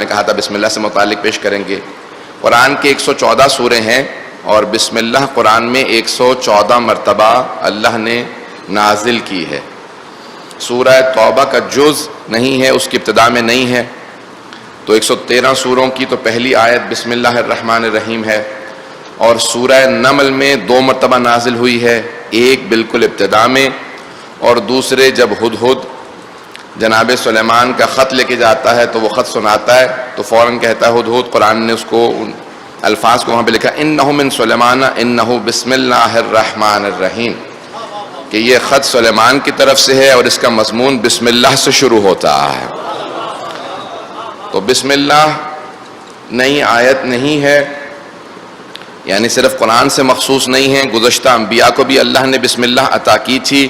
کہا تھا بسم اللہ سے متعلق پیش کریں گے۔ قرآن کے 114 سورے ہیں اور بسم اللہ قرآن میں 114 مرتبہ اللہ نے نازل کی ہے۔ سورہ توبہ کا جز نہیں ہے، اس کی ابتدا میں نہیں ہے، تو 113 سوروں کی تو پہلی آیت بسم اللہ الرحمن الرحیم ہے، اور سورہ نمل میں 2 مرتبہ نازل ہوئی ہے، ایک بالکل ابتدا میں اور دوسرے جب ہدہد جناب سلیمان کا خط لے کے جاتا ہے تو وہ خط سناتا ہے تو فوراً کہتا ہے ہدہد، قرآن نے اس کو ان الفاظ کو وہاں پہ لکھا انہ من سلیمان انہ بسم اللہ الرحمن الرحیم، کہ یہ خط سلیمان کی طرف سے ہے اور اس کا مضمون بسم اللہ سے شروع ہوتا ہے۔ تو بسم اللہ نئی آیت نہیں ہے، یعنی صرف قرآن سے مخصوص نہیں ہے، گزشتہ انبیاء کو بھی اللہ نے بسم اللہ عطا کی تھی،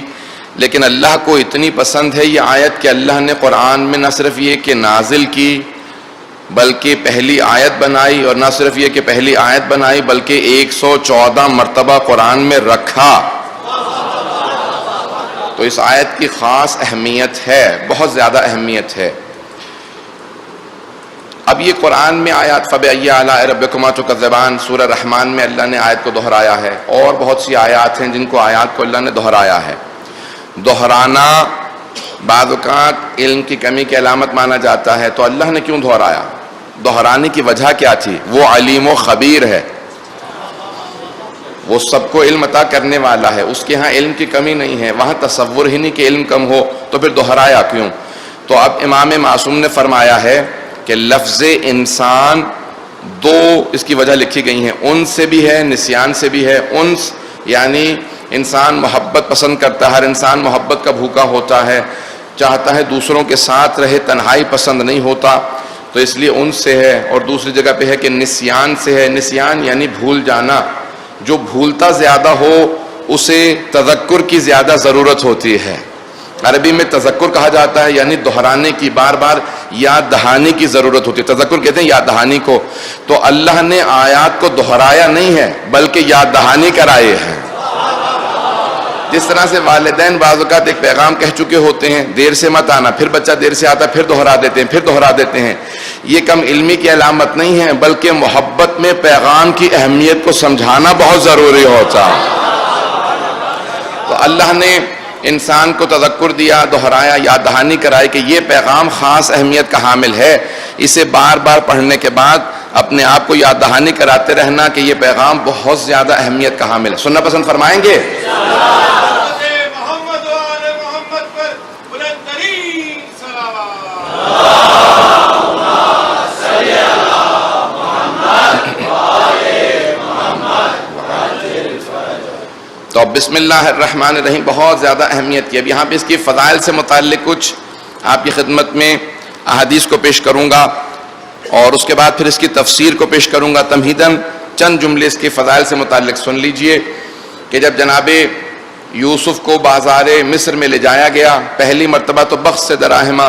لیکن اللہ کو اتنی پسند ہے یہ آیت کہ اللہ نے قرآن میں نہ صرف یہ کہ نازل کی بلکہ پہلی آیت بنائی، اور نہ صرف یہ کہ پہلی آیت بنائی بلکہ 114 مرتبہ قرآن میں رکھا۔ تو اس آیت کی خاص اہمیت ہے، بہت زیادہ اہمیت ہے۔ اب یہ قرآن میں آیات فَبِأَيِّ آلَاءِ رَبِّكُمَا تُكَذِّبَانِ سورہ رحمان میں اللہ نے آیت کو دہرایا ہے، اور بہت سی آیات ہیں جن کو آیات کو اللہ نے دہرایا ہے۔ دہرانا بعض اوقات علم کی کمی کی علامت مانا جاتا ہے، تو اللہ نے کیوں دہرایا؟ دہرانے کی وجہ کیا تھی؟ وہ علیم و خبیر ہے، وہ سب کو علم عطا کرنے والا ہے، اس کے ہاں علم کی کمی نہیں ہے، وہاں تصور ہی نہیں کہ علم کم ہو، تو پھر دہرایا کیوں؟ تو اب امام معصوم نے فرمایا ہے کہ لفظ انسان 2 اس کی وجہ لکھی گئی ہیں، انس سے بھی ہے، نسیان سے بھی ہے۔ انس یعنی انسان محبت پسند کرتا ہے، ہر انسان محبت کا بھوکا ہوتا ہے، چاہتا ہے دوسروں کے ساتھ رہے، تنہائی پسند نہیں ہوتا، تو اس لیے انس سے ہے۔ اور دوسری جگہ پہ ہے کہ نسیان سے ہے، نسیان یعنی بھول جانا، جو بھولتا زیادہ ہو اسے تذکر کی زیادہ ضرورت ہوتی ہے۔ عربی میں تذکر کہا جاتا ہے، یعنی دہرانے کی، بار بار یاد دہانی کی ضرورت ہوتی ہے، تذکر کہتے ہیں یاد دہانی کو۔ تو اللہ نے آیات کو دہرایا نہیں ہے بلکہ یاد دہانی کرائی ہے۔ جس طرح سے والدین بعض اوقات ایک پیغام کہہ چکے ہوتے ہیں دیر سے مت آنا، پھر بچہ دیر سے آتا پھر دہرا دیتے ہیں، پھر دہرا دیتے ہیں، یہ کم علمی کی علامت نہیں ہے بلکہ محبت میں پیغام کی اہمیت کو سمجھانا بہت ضروری ہوتا۔ تو اللہ نے انسان کو تذکر دیا، دہرایا، یاد دہانی کرائی کہ یہ پیغام خاص اہمیت کا حامل ہے، اسے بار بار پڑھنے کے بعد اپنے آپ کو یاد دہانی کراتے رہنا کہ یہ پیغام بہت زیادہ اہمیت کا حامل ہے۔ سننا پسند فرمائیں گے؟ تو بسم اللہ الرحمن الرحیم بہت زیادہ اہمیت کی۔ اب یہاں پہ اس کی فضائل سے متعلق کچھ آپ کی خدمت میں احادیث کو پیش کروں گا، اور اس کے بعد پھر اس کی تفسیر کو پیش کروں گا۔ تمہیداً چند جملے اس کی فضائل سے متعلق سن لیجئے کہ جب جناب یوسف کو بازار مصر میں لے جایا گیا، پہلی مرتبہ تو بخس سے دراہمہ،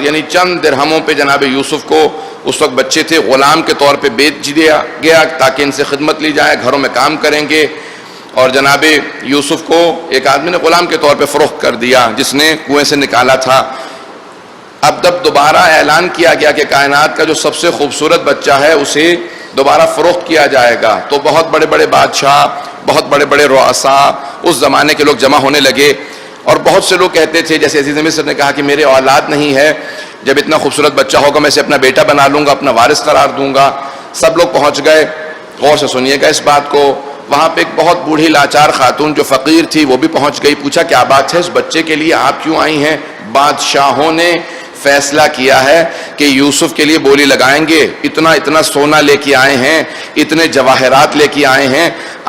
یعنی چند درہموں پہ جناب یوسف کو، اس وقت بچے تھے، غلام کے طور پہ بیچ دیا گیا تاکہ ان سے خدمت لی جائے، گھروں میں کام کریں گے، اور جناب یوسف کو ایک آدمی نے غلام کے طور پہ فروخت کر دیا جس نے کنویں سے نکالا تھا۔ اب جب دوبارہ اعلان کیا گیا کہ کائنات کا جو سب سے خوبصورت بچہ ہے اسے دوبارہ فروخت کیا جائے گا، تو بہت بڑے بڑے بادشاہ، بہت بڑے بڑے رؤساء، اس زمانے کے لوگ جمع ہونے لگے، اور بہت سے لوگ کہتے تھے، جیسے عزیز مصر نے کہا کہ میرے اولاد نہیں ہے، جب اتنا خوبصورت بچہ ہوگا میں اسے اپنا بیٹا بنا لوں گا، اپنا وارث قرار دوں گا۔ سب لوگ پہنچ گئے، غور سے سنیے گا اس بات کو۔ وہاں پہ ایک بہت بوڑھی لاچار خاتون جو فقیر تھی وہ بھی پہنچ گئی، پوچھا کیا بات ہے، اس بچے کے لیے آپ کیوں آئی ہیں؟ بادشاہوں نے فیصلہ کیا ہے کہ یوسف کے لیے بولی لگائیں گے، اتنا اتنا سونا لے کے آئے ہیں، اتنے جواہرات لے کے آئے ہیں،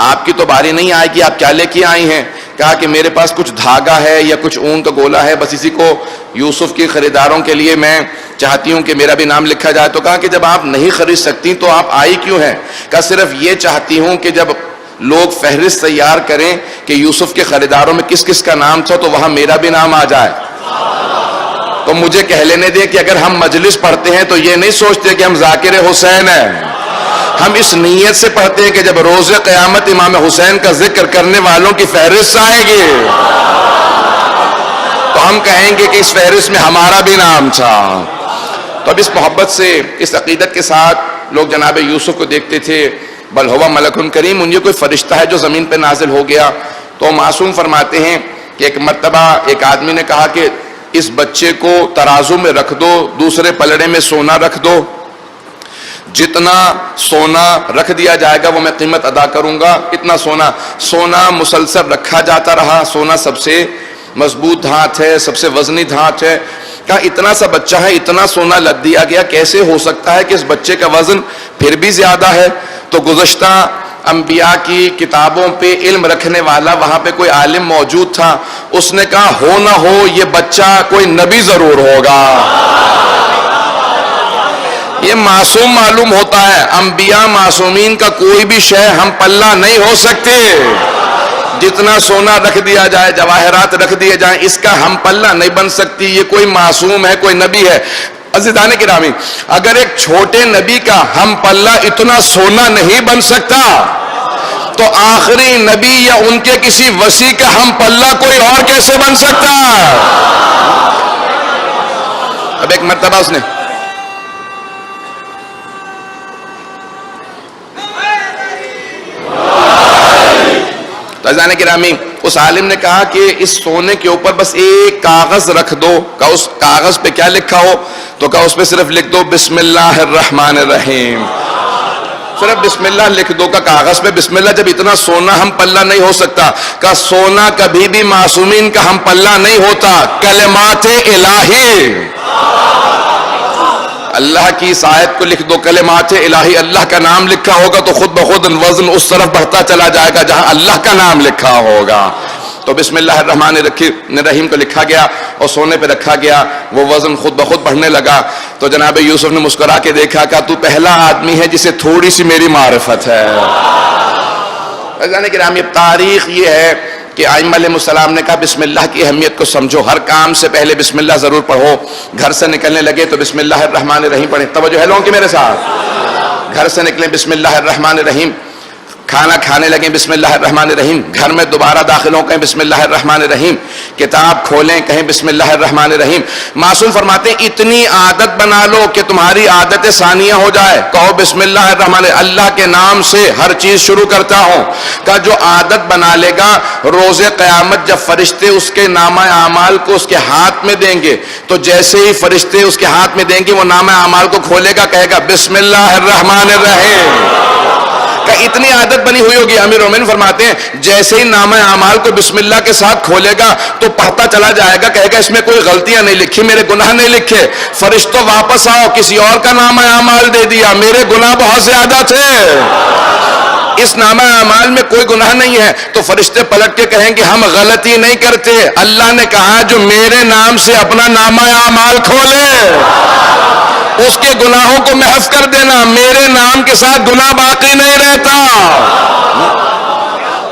آپ کی تو باری نہیں آئے گی، آپ کیا لے کے آئی ہیں؟ کہا کہ میرے پاس کچھ دھاگا ہے یا کچھ اون کا گولا ہے، بس اسی کو یوسف کی خریداروں کے لیے میں چاہتی ہوں کہ میرا بھی نام لکھا جائے۔ تو کہا کہ جب آپ نہیں خرید سکتی تو آپ آئی کیوں ہیں؟ کہا صرف یہ چاہتی ہوں کہ جب لوگ فہرست تیار کریں کہ یوسف کے خریداروں میں کس کس کا نام تھا تو وہاں میرا بھی نام آ جائے، تو مجھے کہہ لینے دیں کہ اگر ہم مجلس پڑھتے ہیں تو یہ نہیں سوچتے کہ ہم ذاکر حسین ہیں، ہم اس نیت سے پڑھتے ہیں کہ جب روز قیامت امام حسین کا ذکر کرنے والوں کی فہرست آئے گی تو ہم کہیں گے کہ اس فہرست میں ہمارا بھی نام تھا۔ تو اب اس محبت سے، اس عقیدت کے ساتھ لوگ جناب یوسف کو دیکھتے تھے، بل ہوا ملک کریم، ان یہ کوئی فرشتہ ہے جو زمین پہ نازل ہو گیا؟ تو معصوم فرماتے ہیں کہ ایک مرتبہ ایک آدمی نے کہا کہ اس بچے کو ترازو میں رکھ دو، دوسرے پلڑے میں سونا رکھ دو، جتنا سونا رکھ دیا جائے گا وہ میں قیمت ادا کروں گا، اتنا سونا مسلسل رکھا جاتا رہا۔ سونا سب سے مضبوط دھات ہے، سب سے وزنی دھات ہے۔ کہا اتنا سا بچہ ہے، اتنا سونا لد دیا گیا، کیسے ہو سکتا ہے کہ اس بچے کا وزن پھر بھی زیادہ ہے؟ تو گزشتہ انبیاء کی کتابوں پہ علم رکھنے والا وہاں پہ کوئی عالم موجود تھا، اس نے کہا ہو نہ ہو یہ بچہ کوئی نبی ضرور ہوگا۔ یہ معصوم معلوم ہوتا ہے، انبیاء معصومین کا کوئی بھی شے ہم پلہ نہیں ہو سکتے۔ جتنا سونا رکھ دیا جائے، جواہرات رکھ دیے جائیں، اس کا ہم پلہ نہیں بن سکتی۔ یہ کوئی معصوم ہے، کوئی نبی ہے۔ عزیزان گرامی، اگر ایک چھوٹے نبی کا ہم پلہ اتنا سونا نہیں بن سکتا تو آخری نبی یا ان کے کسی وصی کا ہم پلہ کوئی اور کیسے بن سکتا؟ اب ایک مرتبہ اس نے عزیزان گرامی، اس عالم نے کہا کہ اس سونے کے اوپر بس ایک کاغذ رکھ دو۔ کہا اس کاغذ پہ کیا لکھا ہو؟ تو کہا اس پہ صرف لکھ دو بسم اللہ الرحمن الرحیم، صرف بسم اللہ لکھ دو۔ کا کاغذ پہ بسم اللہ، جب اتنا سونا ہم پلہ نہیں ہو سکتا، کا سونا کبھی بھی معصومین کا ہم پلہ نہیں ہوتا۔ کلمات الہی، اللہ کی اس آیت کو لکھ دو، کلمات الہی، اللہ کا نام لکھا ہوگا تو خود بخود وزن اس طرف بڑھتا چلا جائے گا جہاں اللہ کا نام لکھا ہوگا۔ تو بسم اللہ الرحمن الرحیم کو لکھا گیا اور سونے پہ رکھا گیا، وہ وزن خود بخود بڑھنے لگا۔ تو جناب یوسف نے مسکرا کے دیکھا، کہا تو پہلا آدمی ہے جسے تھوڑی سی میری معرفت ہے۔ گرامی، تاریخ یہ ہے کہ ائمہ علیہ السلام نے کہا بسم اللہ کی اہمیت کو سمجھو، ہر کام سے پہلے بسم اللہ ضرور پڑھو۔ گھر سے نکلنے لگے تو بسم اللہ الرحمن الرحیم پڑھیں۔ توجہ ہے لوگوں کی میرے ساتھ؟ گھر سے نکلیں بسم اللہ الرحمن الرحیم، کھانا کھانے لگیں بسم اللہ الرحمن الرحیم، گھر میں دوبارہ داخل ہوں کہیں بسم اللہ الرحمن الرحیم، کتاب کھولیں کہیں بسم اللہ الرحمن الرحیم۔ معصوم فرماتے ہیں اتنی عادت بنا لو کہ تمہاری عادت ثانیہ ہو جائے، کہو بسم اللہ الرحمن الرحیم، اللہ کے نام سے ہر چیز شروع کرتا ہوں۔ کا جو عادت بنا لے گا، روز قیامت جب فرشتے اس کے نامہ اعمال کو اس کے ہاتھ میں دیں گے تو جیسے ہی فرشتے اس کے ہاتھ میں دیں گے وہ نامہ اعمال کو کھولے گا، کہے گا بسم اللہ الرحمن الرحیم۔ کہ اتنی عادت بنی ہوئی ہوگی۔ امیر مومنین فرماتے ہیں جیسے ہی نامہ اعمال کو بسم اللہ کے ساتھ کھولے گا تو پڑھتا چلا جائے گا، کہے گا اس میں کوئی غلطیاں نہیں لکھی، میرے گناہ نہیں لکھے۔ فرشتوں واپس آؤ، کسی اور کا نامہ اعمال دے دیا، میرے گناہ بہت زیادہ تھے، اس نامہ اعمال میں کوئی گناہ نہیں ہے۔ تو فرشتے پلٹ کے کہیں گے ہم غلطی نہیں کرتے، اللہ نے کہا جو میرے نام سے اپنا نامہ اعمال کھولے اس کے گناہوں کو محف کر دینا، میرے نام کے ساتھ گناہ باقی نہیں رہتا۔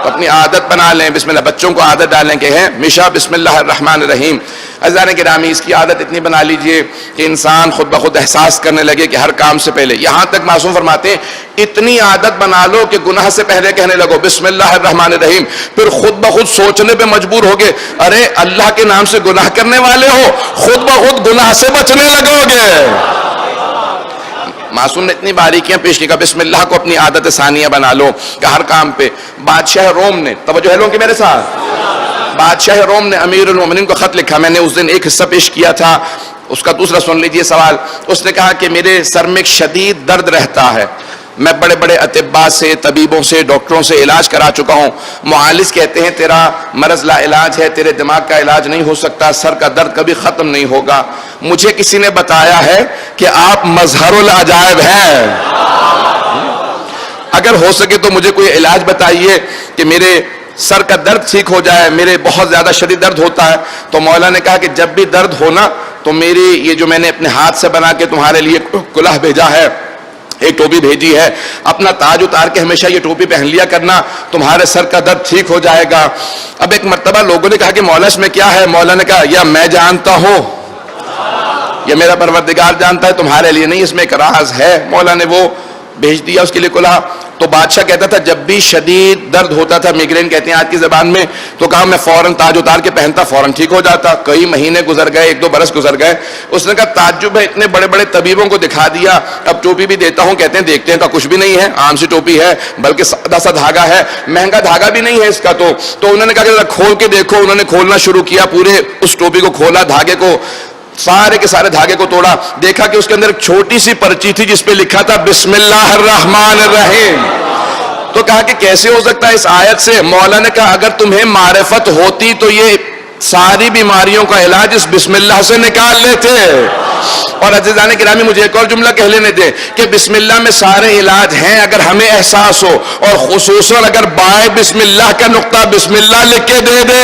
اپنی عادت بنا لیں بسم اللہ، بچوں کو عادت ڈالیں کہ ہے ہمیشہ بسم اللہ الرحمن الرحیم۔ عزیزان گرامی، اس کی عادت اتنی بنا لیجئے کہ انسان خود بخود احساس کرنے لگے کہ ہر کام سے پہلے، یہاں تک معصوم فرماتے ہیں اتنی عادت بنا لو کہ گناہ سے پہلے کہنے لگو بسم اللہ الرحمن الرحیم، پھر خود بخود سوچنے پہ مجبور ہوگے ارے اللہ کے نام سے گناہ کرنے والے ہو، خود بخود گناہ سے بچنے لگو گے۔ معصوم نے اتنی باریکیاں پیش کی کہ بسم اللہ کو اپنی عادت ثانیہ بنا لو کہ ہر کام پہ۔ بادشاہ روم نے، توجہ ہے لوگوں کی میرے ساتھ، بادشاہ روم نے امیر المومنین کو خط لکھا، میں نے اس دن ایک حصہ پیش کیا تھا، اس کا دوسرا سن لیجئے سوال۔ اس نے کہا کہ میرے سر میں ایک شدید درد رہتا ہے، میں بڑے بڑے اطباء سے، طبیبوں سے، ڈاکٹروں سے علاج کرا چکا ہوں، معالج کہتے ہیں تیرا مرض لا علاج ہے، تیرے دماغ کا علاج نہیں ہو سکتا، سر کا درد کبھی ختم نہیں ہوگا۔ مجھے کسی نے بتایا ہے کہ آپ مظہر العجائب ہیں، اگر ہو سکے تو مجھے کوئی علاج بتائیے کہ میرے سر کا درد ٹھیک ہو جائے، میرے بہت زیادہ شدید درد ہوتا ہے۔ تو مولا نے کہا کہ جب بھی درد ہونا تو میری یہ جو میں نے اپنے ہاتھ سے بنا کے تمہارے لیے کلہ بھیجا ہے، ایک ٹوپی بھیجی ہے، اپنا تاج اتار کے ہمیشہ یہ ٹوپی پہن لیا کرنا، تمہارے سر کا درد ٹھیک ہو جائے گا۔ اب ایک مرتبہ لوگوں نے کہا کہ مولا اس میں کیا ہے؟ مولا نے کہا یا میں جانتا ہوں یا میرا پروردگار جانتا ہے، تمہارے لیے نہیں، اس میں ایک راز ہے۔ مولا نے وہ بھیج دیا اس کے لیے کلہا. تو بادشاہ کہتا تھا جب بھی شدید درد ہوتا تھا, میگرین کہتے ہیں آج کی زبان میں, تو کہا میں فوراً تاج اتار کے پہنتا, فوراً ٹھیک ہو جاتا. کئی مہینے گزر گئے, 1-2 برس گزر گئے. اس نے کہا تعجب ہے, اتنے بڑے بڑے طبیبوں کو دکھا دیا, اب ٹوپی بھی دیتا ہوں, کہتے ہیں دیکھتے ہیں, کا کچھ بھی نہیں ہے, عام سی ٹوپی ہے, بلکہ سادہ سا دھاگا ہے, مہنگا دھاگا بھی نہیں ہے اس کا. تو انہوں نے کہا کہ کھول کے دیکھو. انہوں نے کھولنا شروع کیا, پورے اس ٹوپی کو کھولا, دھاگے کو, سارے کے سارے دھاگے کو توڑا, دیکھا کہ اس کے اندر ایک چھوٹی سی پرچی تھی جس پہ لکھا تھا بسم اللہ الرحمن الرحیم. تو کہا کہ کیسے ہو سکتا ہے اس آیت سے؟ مولا نے کہا اگر تمہیں معرفت ہوتی تو یہ ساری بیماریوں کا علاج اس بسم اللہ سے نکال لیتے. اور عزیزان گرامی مجھے ایک اور جملہ کہہ لینے دے کہ بسم اللہ میں سارے علاج ہیں اگر ہمیں احساس ہو, اور خصوصاً اگر بائیں بسم اللہ کا نقطہ بسم اللہ لکھ کے دے دے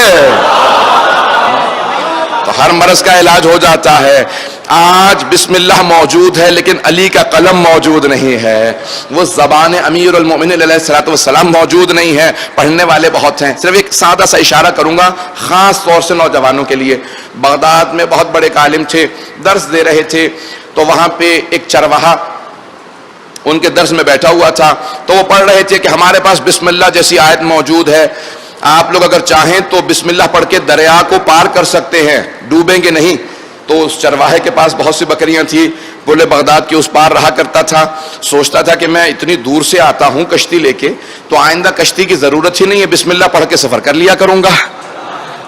تو ہر مرض کا علاج ہو جاتا ہے. آج بسم اللہ موجود ہے لیکن علی کا قلم موجود نہیں ہے, وہ زبان امیر المومنین علیہ الصلوۃ والسلام موجود نہیں ہے. پڑھنے والے بہت ہیں. صرف ایک سادہ سا اشارہ کروں گا خاص طور سے نوجوانوں کے لیے. بغداد میں بہت بڑے عالم تھے, درس دے رہے تھے, تو وہاں پہ ایک چرواہا ان کے درس میں بیٹھا ہوا تھا. تو وہ پڑھ رہے تھے کہ ہمارے پاس بسم اللہ جیسی آیت موجود ہے, آپ لوگ اگر چاہیں تو بسم اللہ پڑھ کے دریا کو پار کر سکتے ہیں, ڈوبیں گے نہیں. تو اس چرواہے کے پاس بہت سی بکریاں تھیں, بولے بغداد کے اس پار رہا کرتا تھا, سوچتا تھا کہ میں اتنی دور سے آتا ہوں کشتی لے کے, تو آئندہ کشتی کی ضرورت ہی نہیں ہے, بسم اللہ پڑھ کے سفر کر لیا کروں گا.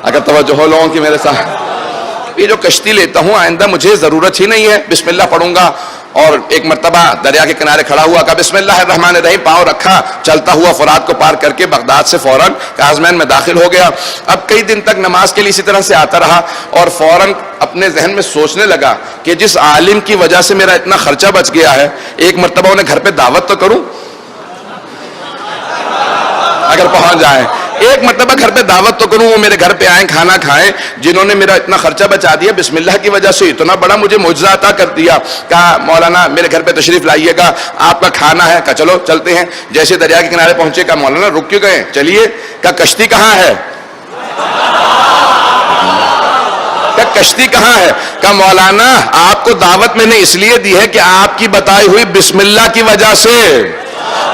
اگر توجہ ہو لوگوں کی میرے ساتھ, یہ جو کشتی لیتا ہوں آئندہ مجھے ضرورت ہی نہیں ہے, بسم اللہ پڑھوں گا. اور ایک مرتبہ دریا کے کنارے کھڑا ہوا, کہا بسم اللہ الرحمن الرحیم, پاؤں رکھا, چلتا ہوا فرات کو پار کر کے بغداد سے فوراً کازمین میں داخل ہو گیا. اب کئی دن تک نماز کے لیے اسی طرح سے آتا رہا, اور فوراً اپنے ذہن میں سوچنے لگا کہ جس عالم کی وجہ سے میرا اتنا خرچہ بچ گیا ہے, ایک مرتبہ انہیں گھر پہ دعوت تو کروں, اگر پہنچ جائے ایک مرتبہ گھر پہ دعوت تو کروں, وہ میرے گھر پہ آئیں, کھانا کھائیں, جنہوں نے میرا اتنا خرچہ بچا دیا بسم اللہ کی وجہ سے, اتنا بڑا مجھے معجزہ عطا کر دیا. کہا مولانا میرے گھر پہ تشریف لائیے گا, آپ کا کھانا ہے. کہا چلو چلتے ہیں. جیسے دریا کے کنارے پہنچے, کہا مولانا رک کیوں گئے, چلیے. کہا کشتی کہاں ہے؟ کہا کشتی کہاں ہے؟ کہا مولانا آپ کو دعوت میں نے اس لیے دی ہے کہ آپ کی بتائی ہوئی بسم اللہ کی وجہ سے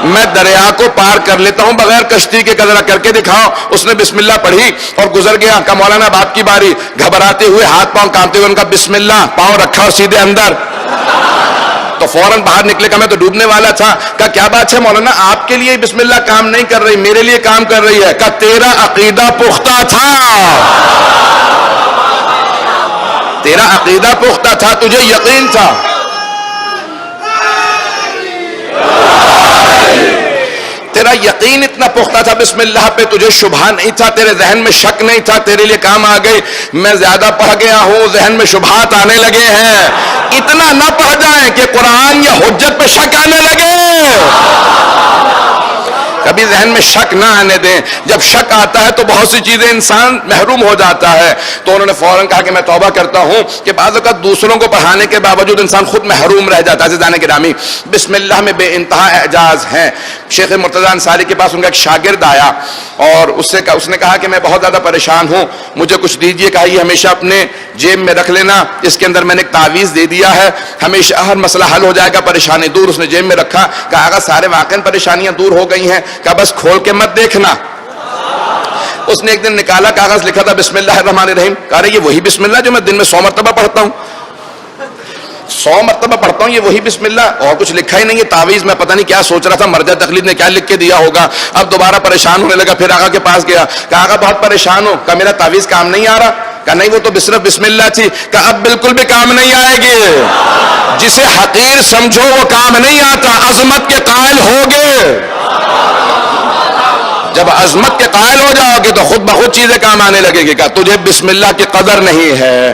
میں دریا کو پار کر لیتا ہوں بغیر کشتی کے, ذرا کر کے دکھاؤ. اس نے بسم اللہ پڑھی اور گزر گیا. کہا مولانا اب آپ کی باری. گھبراتے ہوئے, ہاتھ پاؤں کانپتے ہوئے, ان کا بسم اللہ, پاؤں رکھا اور سیدھے اندر. تو فوراً باہر نکلے. کہا میں تو ڈوبنے والا تھا. کہا کیا بات ہے مولانا, آپ کے لیے بسم اللہ کام نہیں کر رہی, میرے لیے کام کر رہی ہے. کہا تیرا عقیدہ پختہ تھا, تیرا عقیدہ پختہ تھا, تجھے یقین تھا. تیرا یقین اتنا پختہ تھا بسم اللہ پہ, تجھے شبہ نہیں تھا, تیرے ذہن میں شک نہیں تھا, تیرے لیے کام آ گئی. میں زیادہ پڑھ گیا ہوں, ذہن میں شبہات آنے لگے ہیں. اتنا نہ پڑھ جائیں کہ قرآن یا حجت پہ شک آنے لگے. کبھی ذہن میں شک نہ آنے دیں. جب شک آتا ہے تو بہت سی چیزیں انسان محروم ہو جاتا ہے. تو انہوں نے فوراً کہا کہ میں توبہ کرتا ہوں کہ بعض اوقات دوسروں کو پڑھانے کے باوجود انسان خود محروم رہ جاتا ہے. عزیزان گرامی بسم اللہ میں بے انتہا اعجاز ہیں. شیخ مرتضیٰ انصاری کے پاس ان کا ایک شاگرد آیا اور اس نے کہا کہ میں بہت زیادہ پریشان ہوں, مجھے کچھ دیجئے. کہا یہ ہمیشہ اپنے جیب میں رکھ لینا, اس کے اندر میں نے ایک تعویذ دے دیا ہے, ہمیشہ ہر مسئلہ حل ہو جائے گا, پریشانی دور. اس نے جیب میں رکھا. کہا آقا سارے واقعی پریشانیاں دور ہو گئی ہیں. کہا بس کھول کے مت دیکھنا. اس نے ایک دن نکالا, کاغذ لکھا تھا بسم اللہ الرحمن الرحیم. کہا رہے یہ وہی بسم اللہ جو میں دن میں 100 مرتبہ پڑھتا ہوں, 100 مرتبہ پڑھتا ہوں, یہ وہی بسم اللہ, اور کچھ لکھا ہی نہیں ہے. تعویذ میں پتہ نہیں کیا سوچ رہا تھا, مرجع تقلید نے کیا لکھ کے دیا ہوگا. اب دوبارہ پریشان ہونے لگا, پھر آقا کے پاس گیا. کہا آقا بہت پریشان ہوں. کہا میرا تعویذ کام نہیں آ رہا. کہا نہیں وہ تو صرف بسم اللہ تھی. کہا اب بالکل بھی کام نہیں آئے گی. جسے حقیر سمجھو وہ کام نہیں آتا, عظمت کے قائل ہوگے. جب عظمت کے قائل ہو جاؤ گے تو خود بخود چیزیں کام آنے لگے گی. کہ تجھے بسم اللہ کی قدر نہیں ہے.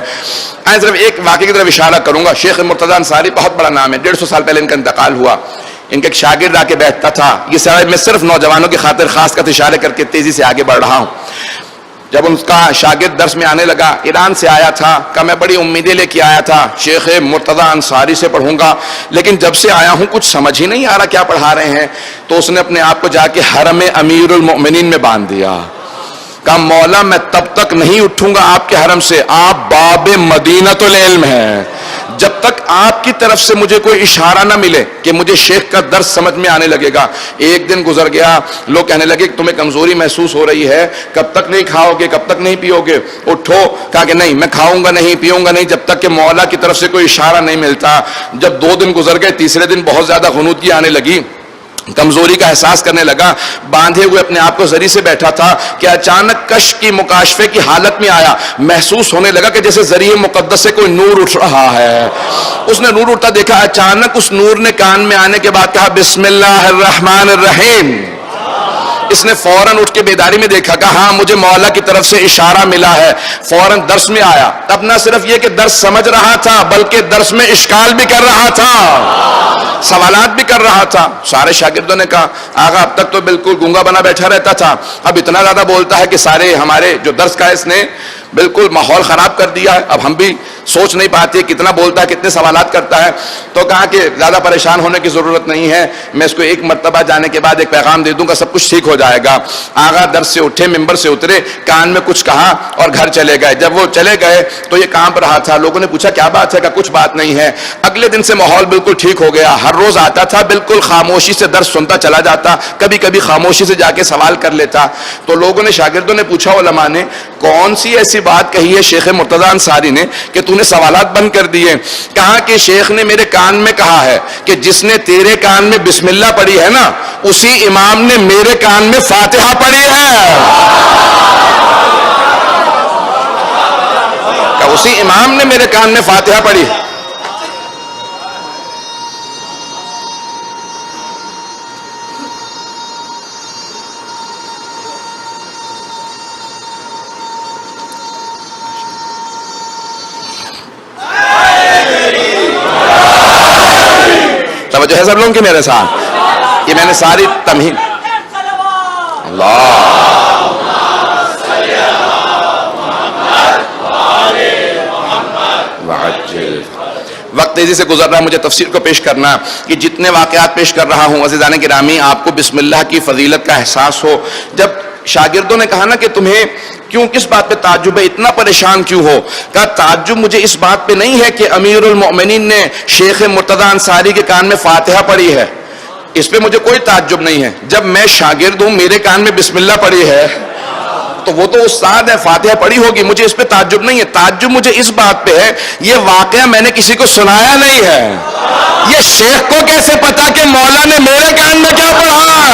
میں صرف ایک واقعے کی طرف اشارہ کروں گا. شیخ مرتضیٰ انصاری بہت بڑا نام ہے, 150 سال پہلے ان کا انتقال ہوا. ان کا ایک شاگرد آ کے بیٹھتا تھا. یہ سارے میں صرف نوجوانوں کی خاطر خاص کر اشارے کر کے تیزی سے آگے بڑھ رہا ہوں. جب ان کا شاگرد درس میں آنے لگا, ایران سے آیا تھا, کہ میں بڑی امیدیں لے کے آیا تھا, شیخ مرتضیٰ انصاری سے پڑھوں گا, لیکن جب سے آیا ہوں کچھ سمجھ ہی نہیں آ رہا کیا پڑھا رہے ہیں. تو اس نے اپنے آپ کو جا کے حرم امیر المؤمنین میں باندھ دیا. کہا مولا میں تب تک نہیں اٹھوں گا آپ کے حرم سے, آپ باب مدینۃ العلم ہیں, جب تک آپ کی طرف سے مجھے کوئی اشارہ نہ ملے کہ مجھے شیخ کا درس سمجھ میں آنے لگے گا. ایک دن گزر گیا, لوگ کہنے لگے کہ تمہیں کمزوری محسوس ہو رہی ہے, کب تک نہیں کھاؤ گے, کب تک نہیں پیو گے, اٹھو. کہا کہ نہیں, میں کھاؤں گا نہیں, پیوں گا نہیں جب تک کہ مولا کی طرف سے کوئی اشارہ نہیں ملتا. جب 2 دن گزر گئے, تیسرے دن بہت زیادہ غنودگی آنے لگی, کمزوری کا احساس کرنے لگا, باندھے ہوئے اپنے آپ کو زری سے بیٹھا تھا کہ اچانک کشف کی مکاشفے کی حالت میں آیا, محسوس ہونے لگا کہ جیسے ذریعہ مقدس سے کوئی نور اٹھ رہا ہے. اس نے نور اٹھتا دیکھا, اچانک اس نور نے کان میں آنے کے بعد کہا بسم اللہ الرحمن الرحیم. اس نے فوراً اٹھ کے بیداری میں دیکھا, کہا ہاں مجھے مولا کی طرف سے اشارہ ملا ہے. فوراً درس میں آیا. اب نہ صرف یہ کہ درس سمجھ رہا تھا بلکہ درس میں اشکال بھی کر رہا تھا, سوالات بھی کر رہا تھا. سارے شاگردوں نے کہا آقا اب تک تو بالکل گونگا بنا بیٹھا رہتا تھا, اب اتنا زیادہ بولتا ہے کہ سارے ہمارے جو درس کا اس نے بالکل ماحول خراب کر دیا ہے, اب ہم بھی سوچ نہیں پاتے کتنا بولتا ہے, کتنے سوالات کرتا ہے. تو کہا کہ زیادہ پریشان ہونے کی ضرورت نہیں ہے, میں اس کو ایک مرتبہ جانے کے بعد ایک پیغام دے دوں گا, سب کچھ ٹھیک ہو جائے گا. آقا درس سے اٹھے, ممبر سے اترے, کان میں کچھ کہا اور گھر چلے گئے. جب وہ چلے گئے تو یہ کانپ رہا تھا. لوگوں نے پوچھا کیا بات ہے, کہ کچھ بات نہیں ہے. اگلے دن سے ماحول بالکل ٹھیک ہو گیا. ہر روز آتا تھا, بالکل خاموشی سے درس سنتا چلا جاتا, کبھی کبھی خاموشی سے جا کے سوال کر لیتا. تو لوگوں نے, شاگردوں نے پوچھا علماء نے, کون سی ایسی بات کہی ہے شیخ مرتضی انصاری نے کہ تو نے سوالات بند کر دیے؟ کہا کہ شیخ نے میرے کان میں کہا ہے کہ جس نے تیرے کان میں بسم اللہ پڑھی ہے نا, اسی امام نے میرے کان میں فاتحہ پڑھی ہے. کہ اسی امام نے میرے کان میں فاتحہ پڑھی ہے. توجہ ہے سب لوگوں کی میرے ساتھ؟ یہ میں نے ساری تمہید وقت تیزی سے گزر رہا ہے, مجھے تفسیر کو پیش کرنا کہ جتنے واقعات پیش کر رہا ہوں عزیزان گرامی آپ کو بسم اللہ کی فضیلت کا احساس ہو. جب شاگردوں نے کہا نا کہ تمہیں کیوں, کس بات پہ تعجب ہے, اتنا پریشان کیوں ہو, کہا تعجب مجھے اس بات پہ نہیں ہے کہ امیر المؤمنین نے شیخ مرتضی انصاری کے کان میں فاتحہ پڑھی ہے, اس پہ مجھے کوئی تعجب نہیں ہے. جب میں شاگرد ہوں, میرے کان میں بسم اللہ پڑھی ہے, تو وہ تو استاد ہے, فاتحہ پڑھی ہوگی, مجھے اس پہ تعجب نہیں ہے. تعجب مجھے اس بات پہ ہے, یہ واقعہ میں نے کسی کو سنایا نہیں ہے, یہ شیخ کو کیسے پتا کہ مولا نے میرے کان میں کیا پڑھا ہے.